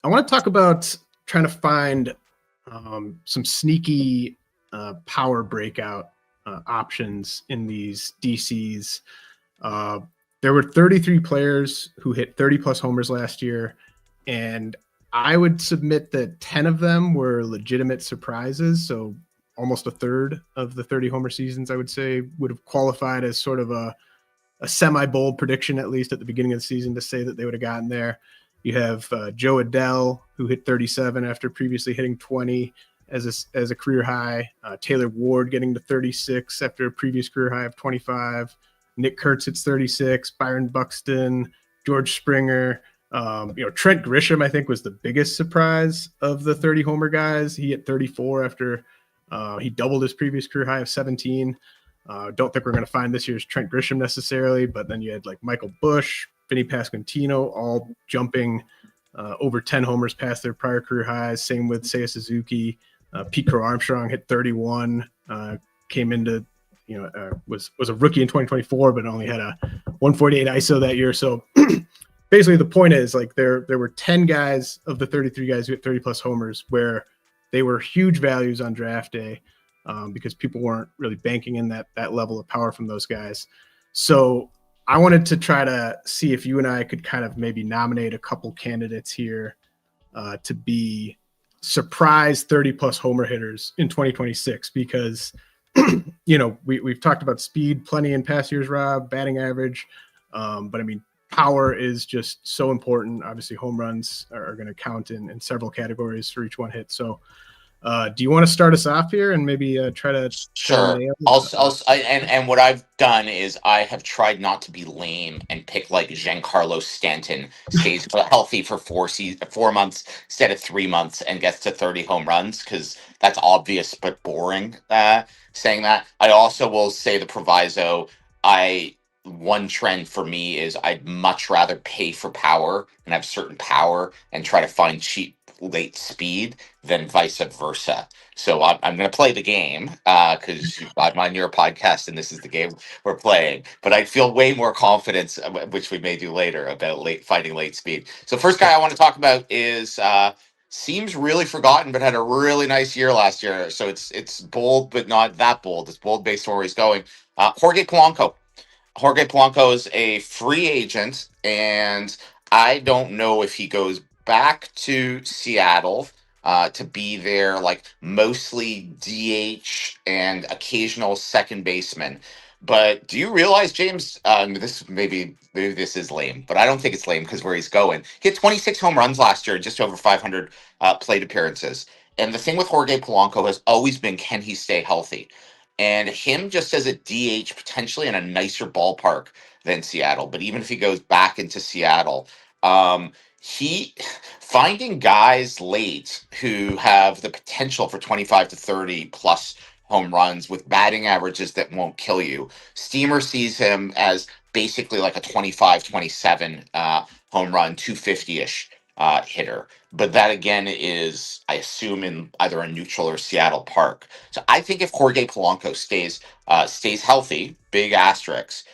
I want to talk about trying to find some sneaky power breakout options in these DCs. Uh, there were 33 players who hit 30 plus homers last year, and I would submit that 10 of them were legitimate surprises. So almost a third of the 30 homer seasons, I would say, would have qualified as sort of a semi-bold prediction, at least at the beginning of the season, to say that they would have gotten there. You have Joe Adell, who hit 37 after previously hitting 20 as a career high. Taylor Ward getting to 36 after a previous career high of 25. Nick Kurtz hits 36. Byron Buxton, George Springer. Trent Grisham, I think, was the biggest surprise of the 30 homer guys. He hit 34 after he doubled his previous career high of 17. Don't think we're going to find this year's Trent Grisham necessarily, but then you had like Michael Busch, Vinny Pasquantino, all jumping over 10 homers past their prior career highs. Same with Seiya Suzuki. Pete Crow Armstrong hit 31, came into, was a rookie in 2024, but only had a 148 ISO that year. So basically the point is, like, there were 10 guys of the 33 guys who hit 30 plus homers where they were huge values on draft day. Because people weren't really banking in that level of power from those guys. So I wanted to try to see if you and I could kind of maybe nominate a couple candidates here to be surprise 30 plus homer hitters in 2026, because we've talked about speed plenty in past years, Rob, batting average, but I mean, power is just so important. Obviously home runs are going to count in several categories for each one hit. So do you want to start us off here and maybe try to Sure. And what I've done is I have tried not to be lame and pick like Giancarlo Stanton stays healthy for 4 months instead of 3 months and gets to 30 home runs, because that's obvious but boring. Saying that, I also will say the proviso. One trend for me is I'd much rather pay for power and have certain power and try to find cheap late speed than vice versa. So I'm going to play the game because I'm on your podcast and this is the game we're playing. But I feel way more confidence, which we may do later, about finding late speed. So first guy I want to talk about is seems really forgotten, but had a really nice year last year. So it's bold, but not that bold. It's bold based on where he's going. Jorge Polanco. Jorge Polanco is a free agent, and I don't know if he goes back to Seattle to be there, like mostly DH and occasional second baseman. But do you realize, James? Maybe this is lame, but I don't think it's lame because where he's going, he had 26 home runs last year, just over 500 plate appearances. And the thing with Jorge Polanco has always been, can he stay healthy? And him just as a DH, potentially in a nicer ballpark than Seattle. But even if he goes back into Seattle, he finding guys late who have the potential for 25 to 30 plus home runs with batting averages that won't kill you. Steamer sees him as basically like a 25, 27 home run, 250-ish hitter. But that again is, I assume, in either a neutral or Seattle park. So I think if Jorge Polanco stays healthy, big asterisks,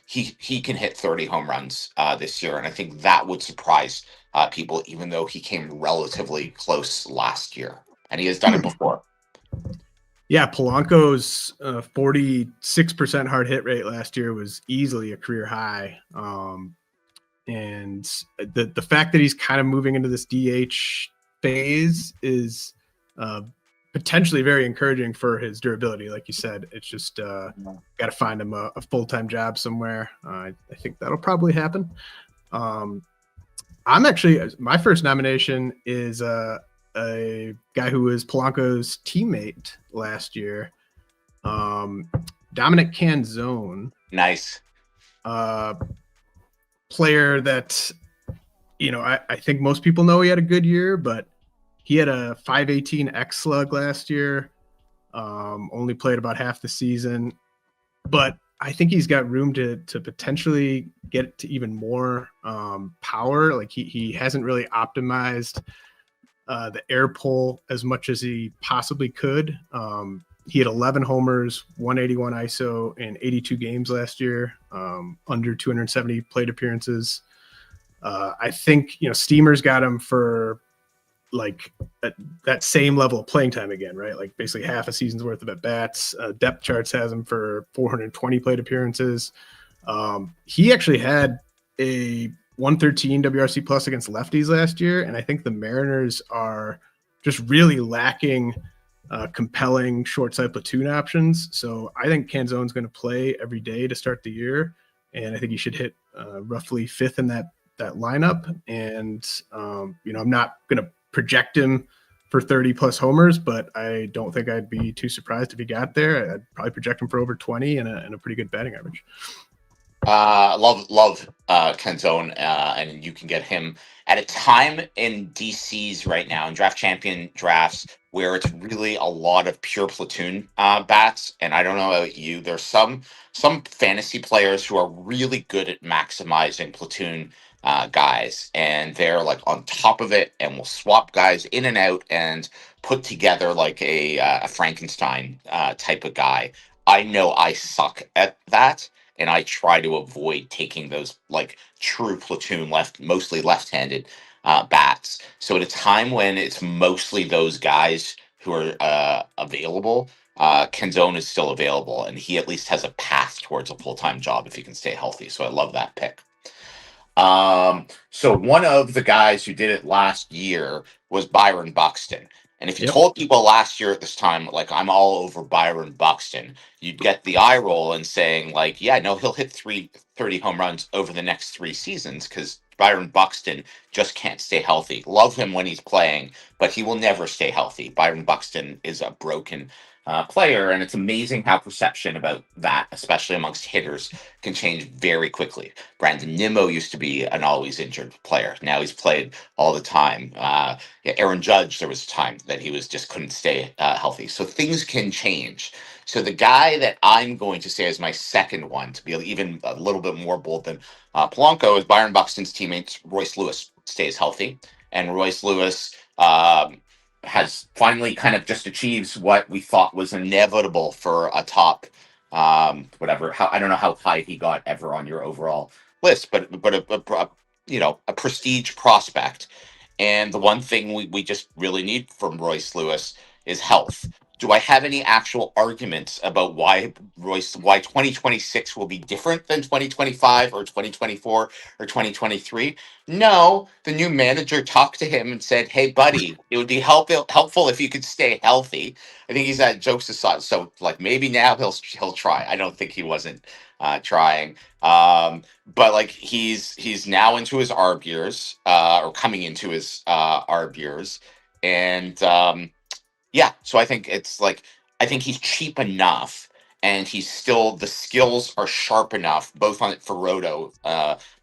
he can hit 30 home runs this year, and I think that would surprise people, even though he came relatively close last year, and he has done it before. Yeah, Polanco's 46% hard hit rate last year was easily a career high. And the fact that he's kind of moving into this DH phase is potentially very encouraging for his durability. Like you said, it's just got to find him a full-time job somewhere. I think that'll probably happen. I'm actually, my first nomination is a guy who was Polanco's teammate last year, Dominic Canzone. Nice. Player that, I think most people know he had a good year, but he had a 518 X slug last year. Only played about half the season, but I think he's got room to potentially get to even more power. Like he hasn't really optimized the air pull as much as he possibly could. He had 11 homers, 181 ISO in 82 games last year, under 270 plate appearances. I think, Steamer's got him for like that same level of playing time again, right? Like basically half a season's worth of at bats. Depth charts has him for 420 plate appearances. He actually had a 113 WRC plus against lefties last year, and I think the Mariners are just really lacking compelling short side platoon options. So I think Canzone's going to play every day to start the year, and I think he should hit roughly fifth in that lineup. And I'm not going to project him for 30 plus homers, but I don't think I'd be too surprised if he got there. I'd probably project him for over 20 and a pretty good batting average. Love Canzone, and you can get him at a time in DCs right now in draft champion drafts where it's really a lot of pure platoon bats. And I don't know about you, there's some fantasy players who are really good at maximizing platoon guys, and they're like on top of it and will swap guys in and out and put together like a Frankenstein type of guy. I know I suck at that, and I try to avoid taking those like true platoon mostly left-handed bats. So at a time when it's mostly those guys who are available, Canzone is still available, and he at least has a path towards a full-time job if he can stay healthy. So I love that pick. So one of the guys who did it last year was Byron Buxton. And if you told people last year at this time, like, I'm all over Byron Buxton, you'd get the eye roll and saying, like, yeah, no, he'll hit 30 home runs over the next 3 seasons because Byron Buxton just can't stay healthy. Love him when he's playing, but he will never stay healthy. Byron Buxton is a broken player, and it's amazing how perception about that, especially amongst hitters, can change very quickly. Brandon Nimmo used to be an always injured player. Now he's played all the time. Aaron Judge, there was a time that he just couldn't stay healthy. So things can change. So the guy that I'm going to say is my second one, to be even a little bit more bold than Polanco, is Byron Buxton's teammate Royce Lewis stays healthy. And Royce Lewis has finally kind of just achieves what we thought was inevitable for a top whatever. I don't know how high he got ever on your overall list, but a prestige prospect. And the one thing we just really need from Royce Lewis is health. Do I have any actual arguments about why 2026 will be different than 2025 or 2024 or 2023? No, the new manager talked to him and said, "Hey, buddy, it would be helpful if you could stay healthy." I think he's at jokes aside. So, like, maybe now he'll try. I don't think he wasn't trying. But like he's now into his ARB years, or coming into his ARB years, and yeah, so I think I think he's cheap enough, and he's still, the skills are sharp enough, both on for Roto,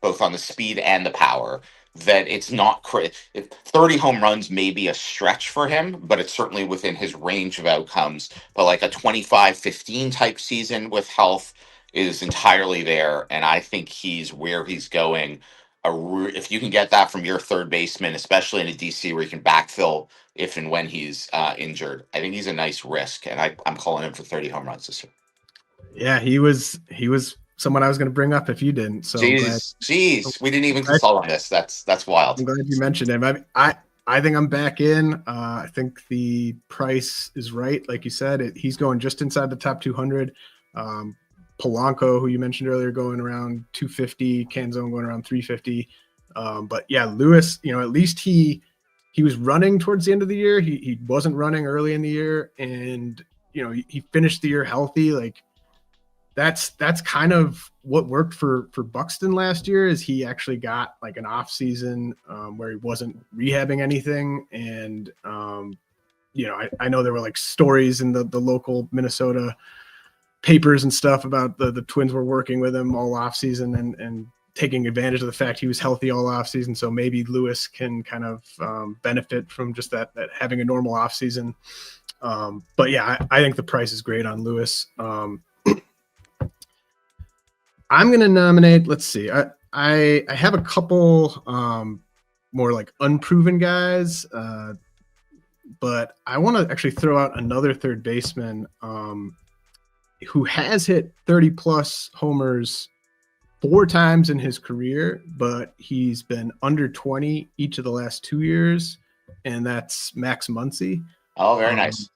both on the speed and the power, that it's not 30 home runs may be a stretch for him, but it's certainly within his range of outcomes. But like a 25-15 type season with health is entirely there, and I think he's where he's going. If you can get that from your third baseman, especially in a DC where you can backfill if and when he's injured, I think he's a nice risk, and I'm calling him for 30 home runs this year. Yeah, he was someone I was going to bring up if you didn't. So jeez, we didn't even consult on this. That's wild. I'm glad you mentioned him. I think I'm back in. I think the price is right, like you said. He's going just inside the top 200. Polanco, who you mentioned earlier, going around 250. Canzone going around 350. But yeah, Lewis, at least he was running towards the end of the year. He wasn't running early in the year, and he finished the year healthy. Like that's kind of what worked for Buxton last year, is he actually got like an off season where he wasn't rehabbing anything. And I know there were like stories in the local Minnesota papers and stuff about the Twins were working with him all off season and taking advantage of the fact he was healthy all off season. So maybe Lewis can kind of benefit from just that having a normal off season. But yeah, I think the price is great on Lewis. I'm going to nominate, let's see. I have a couple more like unproven guys, but I want to actually throw out another third baseman who has hit 30 plus homers 4 times in his career, but he's been under 20 each of the last 2 years, and that's Max Muncy. Oh, very nice.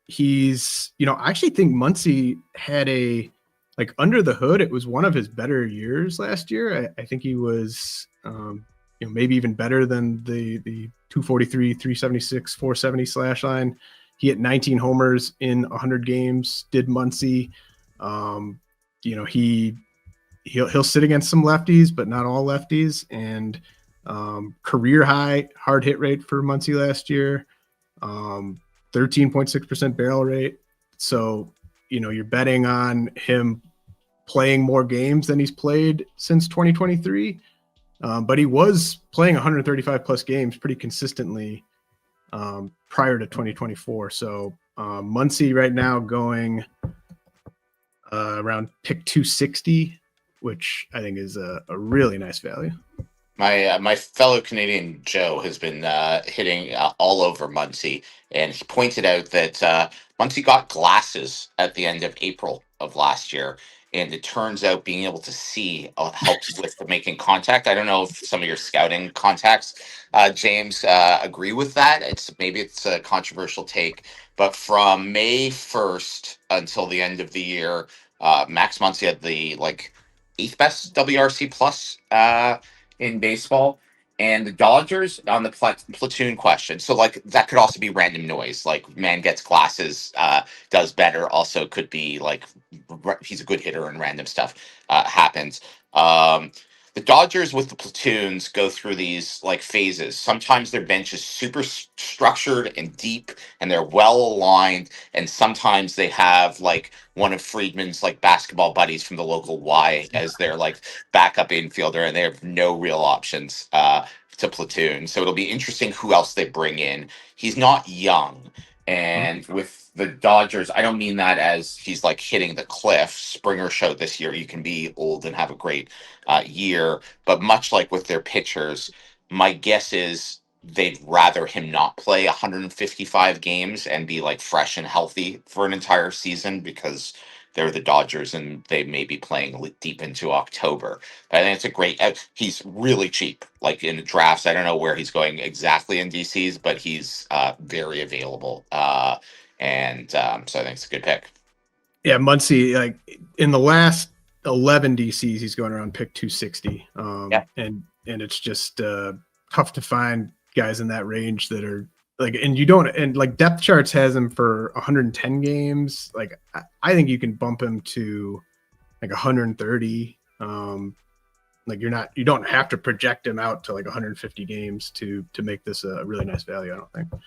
He's, I actually think Muncy had under the hood, it was one of his better years last year. I think he was, maybe even better than the 243, 376, 470 slash line. He hit 19 homers in 100 games, did Muncy. He'll sit against some lefties, but not all lefties. And career high hard hit rate for Muncy last year. 13.6% barrel rate. So, you're betting on him playing more games than he's played since 2023. But he was playing 135 plus games pretty consistently prior to 2024. So Muncy right now going around pick 260, which I think is a really nice value. My fellow Canadian Joe has been hitting all over Muncy, and he pointed out that Muncy got glasses at the end of April of last year, and it turns out being able to see helps with making contact. I don't know if some of your scouting contacts, James, agree with that. Maybe it's a controversial take, but from May 1st until the end of the year, Max Muncy had the 8th best WRC plus in baseball, and the Dodgers on the platoon question. So that could also be random noise, like man gets glasses, does better. Also could be he's a good hitter and random stuff happens. The Dodgers with the platoons go through these phases. Sometimes their bench is super structured and deep and they're well aligned, and sometimes they have one of Friedman's basketball buddies from the local Y as their backup infielder, and they have no real options to platoon. So it'll be interesting who else they bring in. He's not young, and with the Dodgers, I don't mean that as he's hitting the cliff. Springer showed this year you can be old and have a great year, but much like with their pitchers, my guess is they'd rather him not play 155 games and be fresh and healthy for an entire season, because they're the Dodgers and they may be playing deep into October. But I think it's a great. He's really cheap. In the drafts, I don't know where he's going exactly in DCs, but he's very available. So I think it's a good pick. Yeah, Muncy, in the last 11 DCs, he's going around pick 260. And it's just tough to find guys in that range that are and you don't, and depth charts has him for 110 games. I think you can bump him to 130. You don't have to project him out to 150 games to make this a really nice value, I don't think.